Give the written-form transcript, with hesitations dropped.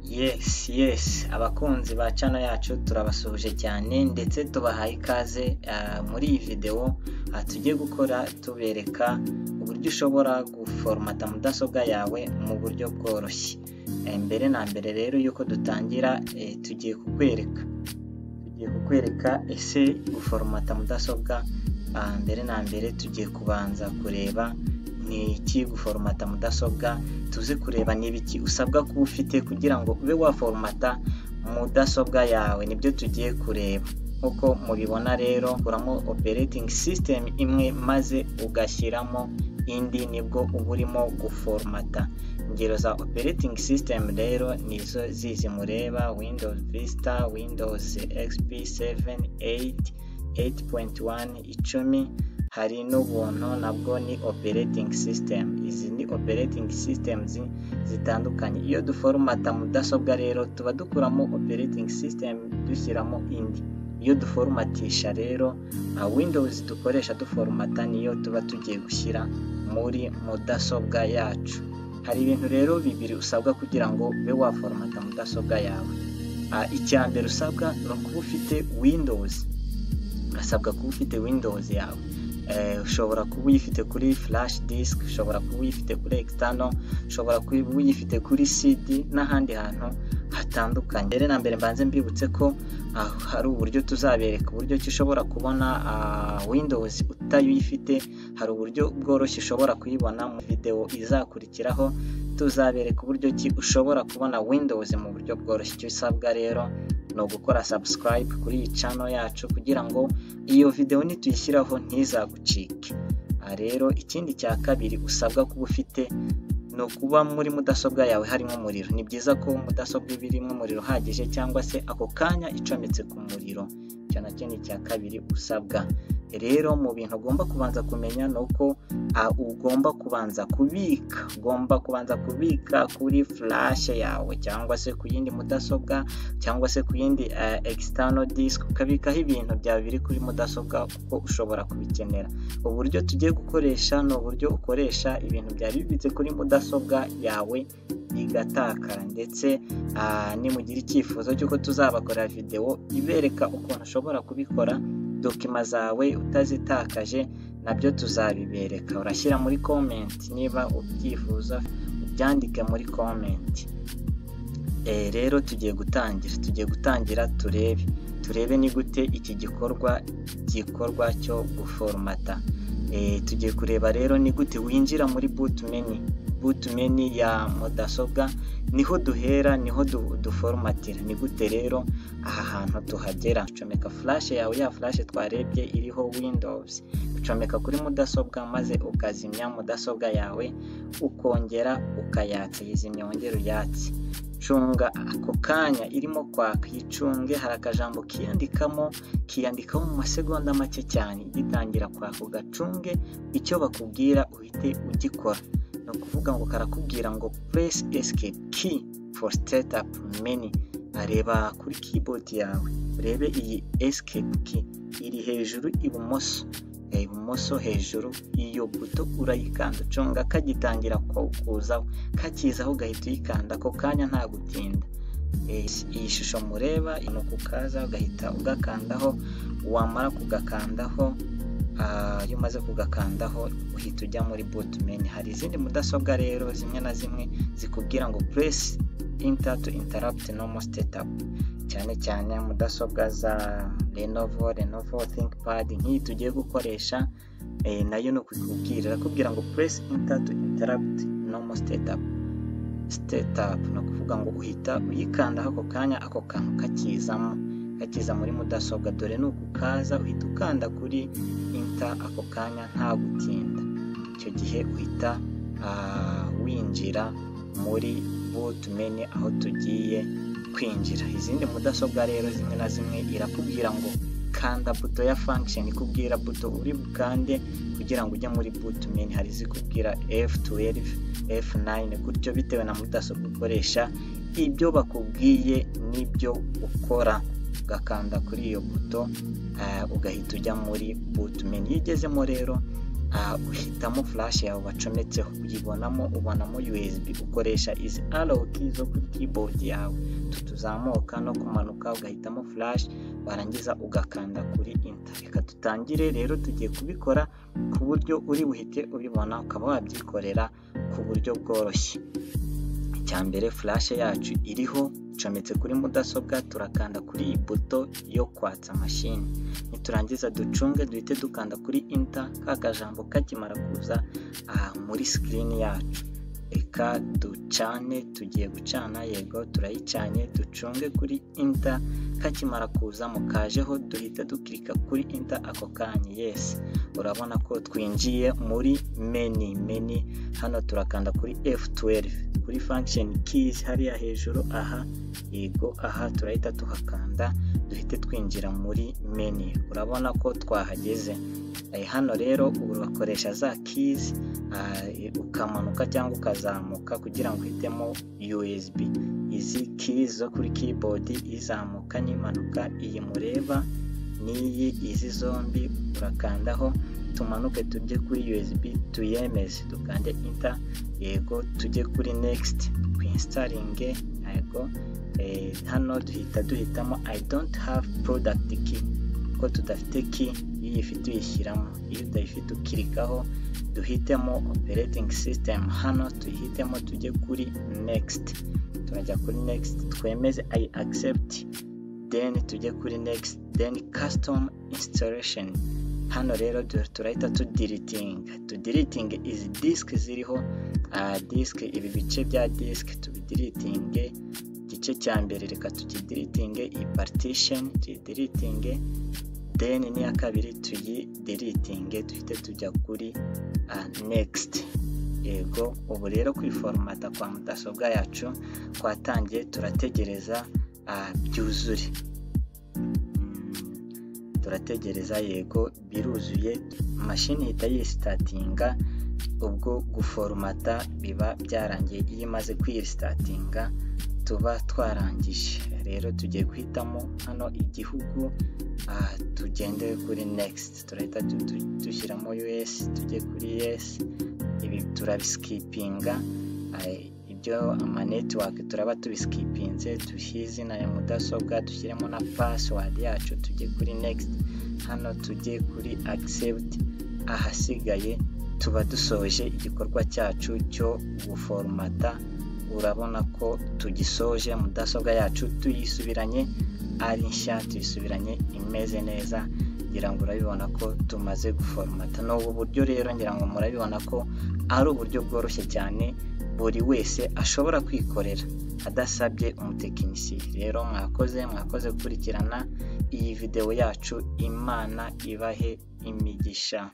Yes abakunzi ba channel yacu turabasuhuje cyane ndetse tubahaye ikaze muri iyi video tugiye gukora tubereka uburyo ushobora guformata mudasobwa yawe mu buryo bworoshye. Mbere na mbere rero yuko dutangira tugiye kukwereka ese guformata mudasobwa. Mbere na mbere tugiye kubanza kureba ni iki guformata mudasobwa, tuze kureba n'ibiki usabwa kuba ufite kugira ngo ube waformata mudasobwa yawe, nibyo tugiye kureba. Uko mubibona rero kuramo operating system imwe maze ugashyiramo indi, nibwo uba urimo guformata. Ingero za operating system rero nizo zizi mureba: Windows Vista, Windows XP 7, 8, 8.1, 10. Hari n'ubuntu nabwo ni operating system. Izi ni operating systems zitandukanye. Iyo duformata mudasobwa rero tuba dukuramo operating system dushyiramo indi. Iyo duformatisha rero Windows dukoresha duformata niyo tuba tugiye gushyira muri mudasobwa yacu. Hari ibintu rero bibiri usabwa kugira ngo ube waformata mudasobwa yawe. Icya mbere usabwa no kuba ufite Windows. Urasabwa kuba ufite Windows yawe. Ushobora kuba uyifite kuri flash disk, ushobora kuba uyifite kuri external, ushobora kuba uyifite kuri CD n'ahandi hantu hatandukanye. Mbere na mbere mbanze mbibutse ko hari uburyo tuzabereka uburyo ki ushobora kubona Windows utayifite. Hari uburyo bworoshye ushobora kuyibona mu video izakurikiraho. Tuzabereka uburyo ki ushobora kubona Windows mu buryo bworoshye. Icyo usabwa rero no gukora subscribe kuri iyi channel yacu kugira ngo iyo video nituyishyiraho ntizagucike. Rero ikindi cya kabiri usabwa kuba ufite no kuba muri mudasobwa yawe harimo umuriro. Ni byiza ko mudasobwa ibirimo umuriro uhagije cyangwa se ako kanya icometse ku muriro. Icyo nacyo ni cya kabiri usabwa. Rero mu bintu ugomba kubanza kumenya nuko ugomba kubanza kubika kuri flash yawe cyangwa se ku yindi mudasobwa cyangwa se ku yindi external disk, ukabikaho ibintu byawe biri kuri mudasobwa kuko ushobora kubikenera. Uburyo tugiye gukoresha no uburyo ukoresha ibintu byari bibitse kuri mudasobwa yawe bigatakara, ndetse nimugira icyifuzo cy'uko tuzabakorera video ibereka ukuntu ushobora kubikora dokima zawe utazitakaje, nabyo tuzabibereka. Urashyira muri comment niba ubyifuza, ubyandike muri comment. Rero tugiye gutangira turebe ni gute iki gikorwa cyo guformata. Tugiye kureba rero ni gute winjira muri boot menu ya mudasobwa. Niho duhera, niho duformatira. Ni gute rero aha hantu tuhagera? Ucomeka flash yawe, ya flash twarebye iriho Windows, ucomeka kuri mudasobwa maze ukazimya mudasobwa yawe, ukongera ukayatsa. Yizimya wongera uyatse. Cunga ako kanya irimo kwaka, yicunge. Hari akajambo kiyandikaho mu masegonda make cyane. Gitangira kwaka ugacunge, icyo bakubwira uhite ugikora. No kuvuga ngo karakubwira ngo press escape key for startup menu. Areba kuri keyboard yawe, urebe iyi escape key iri hejuru ibumoso hejuru. Iyo buto urayikanda, cunga kagitangira kakizaho ugahita uyikanda ako kanya nta gutinda. Iyi shusho mureba ino kukaza ugahita ugakandaho. Wamara kugakandaho, iyo umaze kugakandaho uhita ujya muri boot menu. Hari izindi mudasobwa rero zimwe na zimwe zikubwira ngo press enter to interrupt normal setup, cyane mudasobwa za Lenovo ThinkPad nk'iyi tugiye gukoresha. Nayo no kukubwira ngo press enter to interrupt normal setup. No kuvuga ngo uhita uyikandaho ako kanya, ako kantu kakiza muri mudasobwa. Dore nuko ukaza uhita ukanda kuri enter ako kanya nta gutinda. Icyo gihe uhita winjira muri boot menu aho tugiye kwinjira. Izindi mudasobwa rero zimwe na zimwe irakubwira ngo kanda buto ya function, ikubwira buto uri bukande kugira ngo ujye muri boot menu. Hari zikubwira F12, F9 gutyo bitewe na mudasobwa ukoresha. Ibyo bakubwiye nibyo ukora, ugakanda kuri iyo buto ugahita ujya muri boot menu. Iyo ugezemo rero uhitamo flash yawe wacometseho, ubonamo USB, ukoresha izi arrow key zo kuri keyboard yawe, tuzamuka no kumanuka, ugahitamo flash, warangiza ugakanda kuri enter. Reka tutangire rero, tugiye kubikora ku buryo uri buhite ubibona, ukaba wabyikorera ku buryo bworoshye. Icyambere, flash yacu iriho, icometse kuri mudasobwa, turakanda kuri iyi buto yo kwatsa mashini, niturangiza ducunge duhite dukanda kuri enter, ka kajambo kakimara kuza muri screen yacu. Reka ducane, tugiye gucana, yego turayicanye, ducunge kuri enter, kakimara kuza mukajeho duhita dukirika kuri enter ako kanya. Yes, urabona ko twinjiye muri menu. Hano turakanda kuri F12 kuri function keys hariya hejuru, yego turahita tuhakanda, duhite twinjira muri menu. Urabona ko twahageze. Hano rero urakoresha za keys, ukamanuka cyangwa ukazamuka kugira ngo uhitemo USB. Izi keys zo kuri keyboard, izamuka n'imanuka, iyi mureba n'iyi, izi zombi urakandaho, tumanuke tujye kuri USB, tuyemeze, dukande enter, yego tujye kuri next, twinstalling, yego. Hano duhitamo I don't have product key, ko tudafite key, iyi ifite uyishyiramo, iyo udafite ukirikaho, duhitemo operating system, hano tuyihitemo, tujye kuri next, turajya kuri next, twemeze I accept, then tujye kuri next, then custom installation. Hano rero turahita deleting izi disk ziriho, disk, ibi bice bya disk tubideleting. Igice cya mbere reka tukideleting, iyi partition tuyideleting, then n'iya kabiri tuyideleting, duhite tujya kuri next. Yego, ubu rero kwiformata kwa mudasobwa yacu twatangiye, turategereza byuzure. Turategereza, yego biruzuye, mashini ihita yistartinga. Ubwo guformata biba byarangiye, iyo imaze kwistartinga tuba twarangije. Rero tugiye guhitamo hano igihugu, tugende kuri next, turahita dushyiramo US, tujye kuri yes. Ibi turabiskipinga, ibyo ama network turaba tubiskipinze, dushyire izina ya mudasobwa, dushyiremo na password yacu, tujye kuri next. Hano tujye kuri accept, ahasigaye tuba dusoje igikorwa cyacu cyo guformata. Urabona ko tugisoje, mudasobwa yacu tuyisubiranye ari nshya, tuyisubiranye imeze neza. Ngira ngo urabibona ko tumaze guformata. N'ubu buryo rero ngira ngo murabibona ko ari uburyo bworoshye cyane, buri wese ashobora kwikorera adasabye umutekinisiye. Rero mwakoze gukurikirana iyi video yacu, Imana ibahe imigisha.